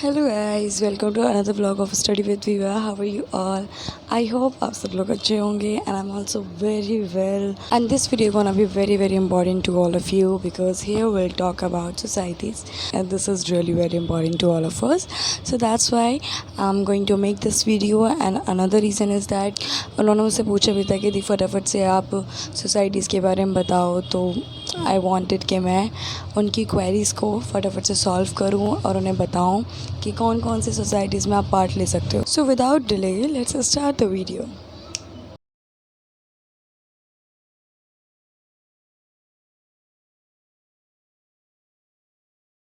Hello guys, welcome to another vlog of study with Viva. How are you all? I hope आप सब लोग अच्छे होंगे and I am also very well. And this video gonna be very very important to all of you because here will talk about societies and this is really very important to all of us. So that's why I am going to make this video and another reason is that उन्होंने मुझसे पूछा भी था कि दी फटाफट से आप societies के बारे में बताओ, तो आई वॉन्टेड कि मैं उनकी क्वेरीज़ को फटाफट से सॉल्व करूँ और उन्हें बताऊँ कि कौन कौन सी सोसाइटीज़ में आप पार्ट ले सकते हो। So without delay let's start the video.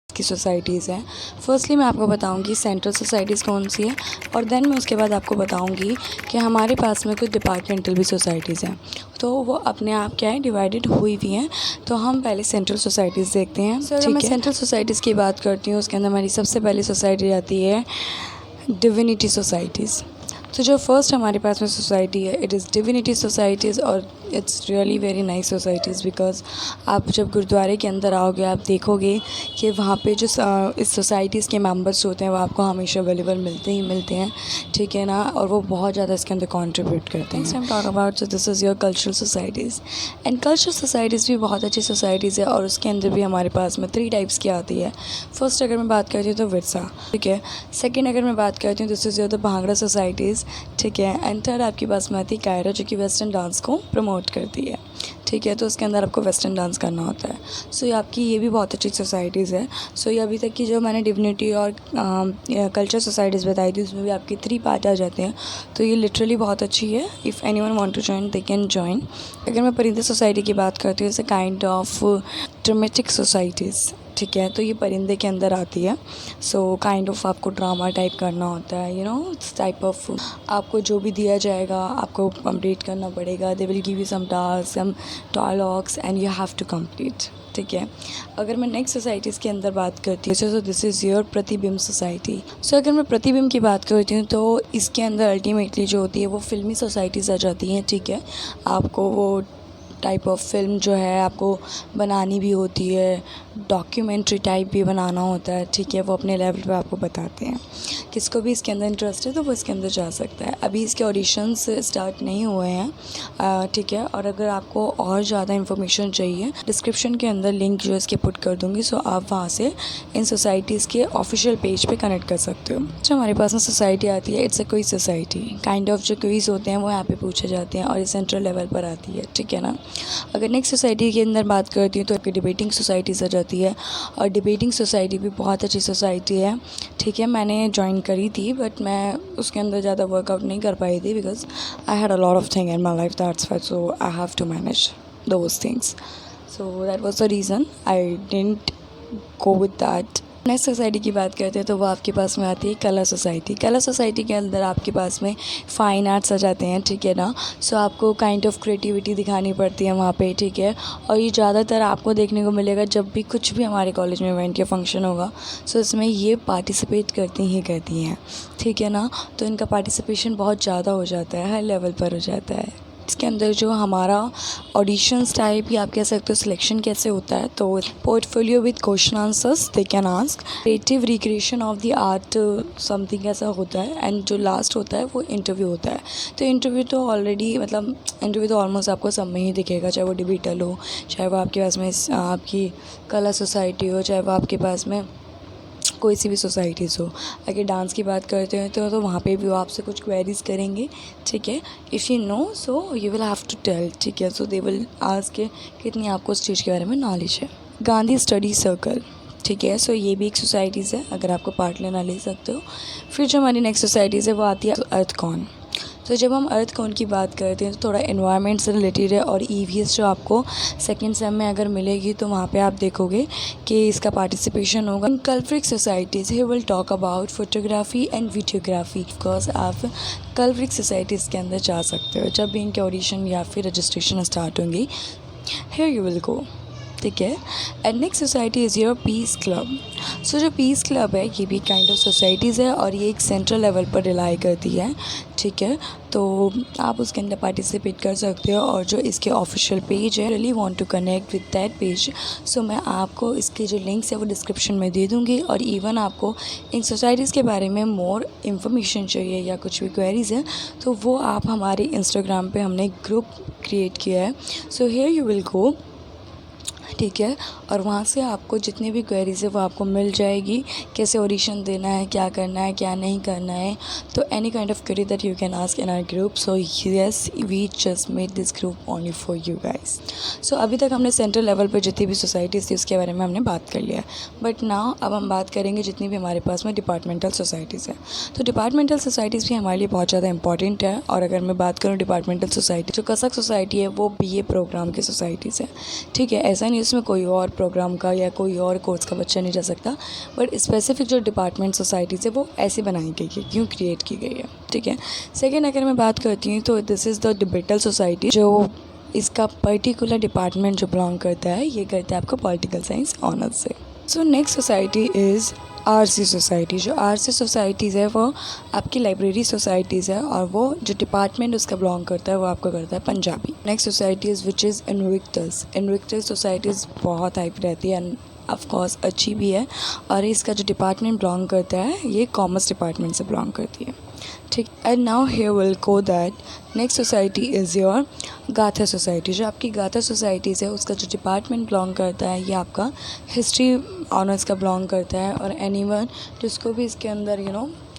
की सोसाइटीज़ हैं, फर्स्टली मैं आपको बताऊंगी सेंट्रल सोसाइटीज़ कौन सी है और देन मैं उसके बाद आपको बताऊंगी कि हमारे पास में कुछ डिपार्टमेंटल भी सोसाइटीज़ हैं, तो वो अपने आप क्या है डिवाइडेड हुई हुई हैं। तो हम पहले सेंट्रल सोसाइटीज़ देखते हैं। अगर मैं सेंट्रल सोसाइटीज़ की बात करती हूँ उसके अंदर हमारी सबसे पहली सोसाइटी आती है डिविनिटी सोसाइटीज़। तो जो फर्स्ट हमारे पास में सोसाइटी है इट इज़ डिविनिटी सोसाइटीज़ और it's really very nice societies because आप जब गुरुद्वारे के अंदर आओगे आप देखोगे कि वहाँ पे जो इस सोसाइटीज़ के मेंबर्स होते हैं वो आपको हमेशा अवेलेबल मिलते ही मिलते हैं, ठीक है ना, और वो बहुत ज़्यादा इसके अंदर कंट्रीब्यूट करते हैं। Next time talk about so this is your cultural societies and cultural societies भी बहुत अच्छी सोसाइटीज़ है और उसके अंदर भी हमारे पास में 3 टाइप्स की आती है। फर्स्ट अगर मैं बात करती हूँ तो विरसा, ठीक है। सेकेंड अगर मैं बात करती हूँ this is your the bhangra societies, ठीक है। एंड थर्ड आपकी पास में आती है कायरा जो कि वेस्टर्न डांस को प्रमोट करती है, ठीक है। तो उसके अंदर आपको वेस्टर्न डांस करना होता है। सो ये आपकी ये भी बहुत अच्छी सोसाइटीज़ है। सो ये अभी तक की जो मैंने डिविनिटी और कल्चर सोसाइटीज़ बताई थी उसमें भी आपके 3 पार्ट आ जाते हैं, तो ये लिटरली बहुत अच्छी है। If any one want to join they can join. अगर मैं परिंदे सोसाइटी की बात करती हूँ, it's a kind of dramatic societies, ठीक है। तो ये परिंदे के अंदर आती है। सो काइंड ऑफ आपको ड्रामा टाइप करना होता है, you know it's type of आपको जो भी दिया जाएगा आपको कंप्लीट करना पड़ेगा। They will give you some task, some dialogues and you have to complete, ठीक है। अगर मैं नेक्स्ट सोसाइटीज़ के अंदर बात करती हूँ सो दिस इज़ योर प्रतिबिंब सोसाइटी। सो अगर मैं प्रतिबिंब की बात करती हूँ तो इसके अंदर अल्टीमेटली जो होती है वो फिल्मी सोसाइटीज़ आ जाती हैं, ठीक है। आपको वो टाइप ऑफ फिल्म जो है आपको बनानी भी होती है, डॉक्यूमेंट्री टाइप भी बनाना होता है, ठीक है। वो अपने लेवल पे आपको बताते हैं। किसको भी इसके अंदर इंटरेस्ट है तो वो इसके अंदर जा सकता है। अभी इसके ऑडिशंस स्टार्ट नहीं हुए हैं, ठीक है। और अगर आपको और ज़्यादा इन्फॉर्मेशन चाहिए डिस्क्रिप्शन के अंदर लिंक जो इसके पुट कर दूँगी, सो आप वहाँ से इन सोसाइटीज़ के ऑफिशियल पेज पे कनेक्ट कर सकते हो। जो हमारे पास में सोसाइटी आती है it's a quiz society, kind of जो क्विज़ होते हैं वो यहाँ पे पूछे जाते हैं और ये सेंट्रल लेवल पर आती है, ठीक है ना। अगर नेक्स्ट सोसाइटी के अंदर बात करती हूँ तो आपकी डिबेटिंग सोसाइटीज़ आ जाती है और डिबेटिंग सोसाइटी भी बहुत अच्छी सोसाइटी है, ठीक है। मैंने ज्वाइन करी थी बट मैं उसके अंदर ज़्यादा वर्कआउट नहीं कर पाई थी because I had a lot of thing in my life that's why, so I have to manage those things, so that was the reason I didn't go with that. Next society की बात करते हैं तो वो आपके पास में आती है कला सोसाइटी। कला सोसाइटी के अंदर आपके पास में फ़ाइन आर्ट्स आ जाते हैं, ठीक है ना। सो आपको काइंड ऑफ क्रिएटिविटी दिखानी पड़ती है वहाँ पे, ठीक है। और ये ज़्यादातर आपको देखने को मिलेगा जब भी कुछ भी हमारे कॉलेज में इवेंट या फंक्शन होगा, सो इसमें ये पार्टिसिपेट करती हैं, ठीक है ना। तो इनका पार्टिसिपेशन बहुत ज़्यादा हो जाता है, हर लेवल पर हो जाता है। इसके अंदर जो हमारा ऑडिशंस टाइप या आप कह सकते हो सिलेक्शन कैसे होता है, तो portfolio with question answers they can ask, creative recreation of the art something ऐसा होता है एंड जो लास्ट होता है वो इंटरव्यू होता है। तो इंटरव्यू तो ऑलरेडी मतलब इंटरव्यू तो ऑलमोस्ट आपको सब में ही दिखेगा, चाहे वो डिबेटल हो, चाहे वो आपके पास में आपकी कला सोसाइटी हो, चाहे वो आपके पास में कोई सी भी सोसाइटीज़ हो। अगर डांस की बात करते हैं तो वहाँ पे भी वो आपसे कुछ क्वेरीज़ करेंगे, ठीक है। If you know so you will have to tell, ठीक है। सो दे विल आस्क के कितनी आपको उस चीज़ के बारे में नॉलेज है। गांधी स्टडी सर्कल, ठीक है। सो ये भी एक सोसाइटीज़ है, अगर आपको पार्ट लेना ले सकते हो। फिर जो हमारी नेक्स्ट सोसाइटीज़ है वो आती है अर्थकॉन। तो जब हम अर्थकॉन की बात करते हैं तो थोड़ा एनवायरनमेंट से रिलेटेड है और ईवीएस जो आपको सेकंड सेम में अगर मिलेगी तो वहाँ पे आप देखोगे कि इसका पार्टिसिपेशन होगा। इन कल्फ्रिक societies he will talk about photography and videography because आप कल्फ्रिक सोसाइटीज़ के अंदर जा सकते हो जब भी इनके ऑडिशन या फिर रजिस्ट्रेशन स्टार्ट होंगी। Here you will go. ठीक है। And next society is your peace club. So जो पीस क्लब है ये भी काइंड ऑफ सोसाइटीज़ है और ये एक सेंट्रल लेवल पर रिलाई करती है, ठीक है। तो आप उसके अंदर पार्टिसिपेट कर सकते हो और जो इसके ऑफिशियल पेज है, really want to connect with that page, so मैं आपको इसके जो लिंक्स है वो डिस्क्रिप्शन में दे दूँगी। और इवन आपको इन सोसाइटीज़ के बारे में मोर इन्फॉर्मेशन चाहिए या कुछ भी क्वेरीज़ हैं तो वो आप हमारे इंस्टाग्राम पे हमने ग्रुप क्रिएट किया है, so here you will go, ठीक है। और वहाँ से आपको जितनी भी क्वेरीज़ है वो आपको मिल जाएगी, कैसे ऑडिशन देना है, क्या करना है, क्या नहीं करना है। तो any kind of query that you can ask in our group. So yes, we just made this group only for you guys. So अभी तक हमने सेंट्रल लेवल पर जितनी भी सोसाइटीज़ थी उसके बारे में हमने बात कर लिया है, बट नाउ अब हम बात करेंगे जितनी भी हमारे पास में डिपार्टमेंटल सोसाइटीज़ है। तो डिपार्टमेंटल सोसाइटीज़ भी हमारे लिए बहुत ज़्यादा इंपॉर्टेंट है। और अगर मैं बात करूँ डिपार्टमेंटल सोसाइटी, जो कसक सोसाइटी है वो BA प्रोग्राम की सोसाइटीज़ है, ठीक है। ऐसा नहीं इसमें कोई और प्रोग्राम का या कोई और कोर्स का बच्चा नहीं जा सकता, बट स्पेसिफिक जो डिपार्टमेंट सोसाइटीज़ है वो ऐसे बनाई गई है, क्यों क्रिएट की गई है, ठीक है। सेकेंड अगर मैं बात करती हूँ तो दिस इज़ द डिबेटल सोसाइटी। जो इसका पर्टिकुलर डिपार्टमेंट जो बिलोंग करता है ये करता है आपको पॉलिटिकल साइंस ऑनर्स से। So next society is RC society. जो RC सोसाइटीज़ है वो आपकी लाइब्रेरी सोसाइटीज़ है और वो जो डिपार्टमेंट उसका बिलोंग करता है वो आपको करता है Punjabi. Next societies which is Invictus. Invictus societies बहुत हाइप रहती है, ऑफ कोर्स अच्छी भी है। और इसका जो डिपार्टमेंट बिलोंग करता है ये कॉमर्स डिपार्टमेंट से बिलोंग करती है, ठीक। And now here will go that next society is your गाथा सोसाइटी। जो आपकी गाथा सोसाइटीज़ है उसका जो डिपार्टमेंट बिलोंग करता है ये आपका हिस्ट्री ऑनर्स का बिलोंग करता है। और एनीवन जिसको भी इसके अंदर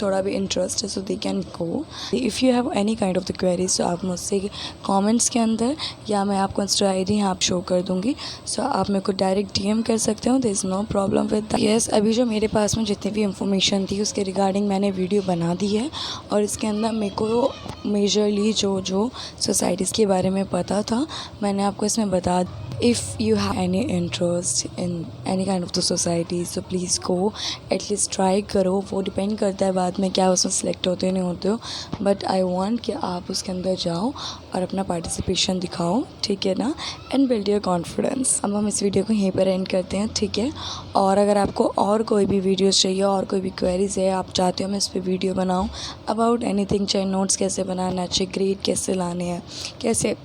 थोड़ा भी इंटरेस्ट है so they can go. If you have any kind of the queries तो आप मुझसे कमेंट्स के अंदर या मैं आपको इंस्टा ID यहाँ आप शो कर दूँगी, सो आप मेरे को डायरेक्ट DM कर सकते हो, there is no problem with that. Yes, अभी जो मेरे पास में जितनी भी इंफॉर्मेशन थी उसके रिगार्डिंग मैंने वीडियो बना दी है और इसके अंदर मेरे को मेजरली जो सोसाइटीज़ के बारे में पता था मैंने आपको इसमें बता। If you have any interest in any kind of the society so please go, at least try करो। वो डिपेंड करता है बाद में क्या उसमें सेलेक्ट होते हो नहीं होते हो, बट आई वांट कि आप उसके अंदर जाओ और अपना पार्टिसिपेशन दिखाओ, ठीक है ना, एंड बिल्ड योर कॉन्फिडेंस। अब हम इस वीडियो को यहीं पर एंड करते हैं, ठीक है। और अगर आपको और कोई भी वीडियोस चाहिए और कोई भी क्वेरीज है, आप चाहते हो मैं इस पर वीडियो बनाऊँ अबाउट एनीथिंग, चाहे नोट्स कैसे बनाना, चाहिए ग्रेड कैसे लाने हैं, कैसे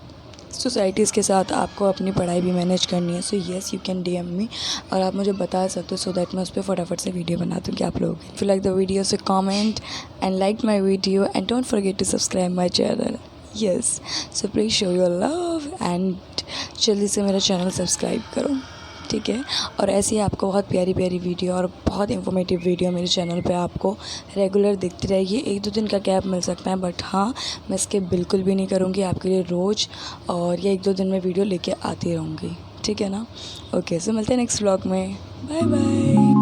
सोसाइटीज़ के साथ आपको अपनी पढ़ाई भी मैनेज करनी है, so yes you can DM मी और आप मुझे बता सकते हो सो दैट मैं उस पर फटाफट से वीडियो बना दूँगी आप लोग। If you like the video so comment and like my video and don't forget to subscribe my channel. Yes, so please show your love and जल्दी से मेरा चैनल सब्सक्राइब करो, ठीक है। और ऐसी आपको बहुत प्यारी प्यारी वीडियो और बहुत इंफॉर्मेटिव वीडियो मेरे चैनल पे आपको रेगुलर दिखती रहेगी। 1-2 दिन का गैप मिल सकता है बट हाँ, मैं इसके बिल्कुल भी नहीं करूँगी आपके लिए रोज़, और ये 1-2 दिन में वीडियो लेके आती रहूँगी, ठीक है ना। ओके, सो मिलते हैं नेक्स्ट व्लॉग में। Bye bye.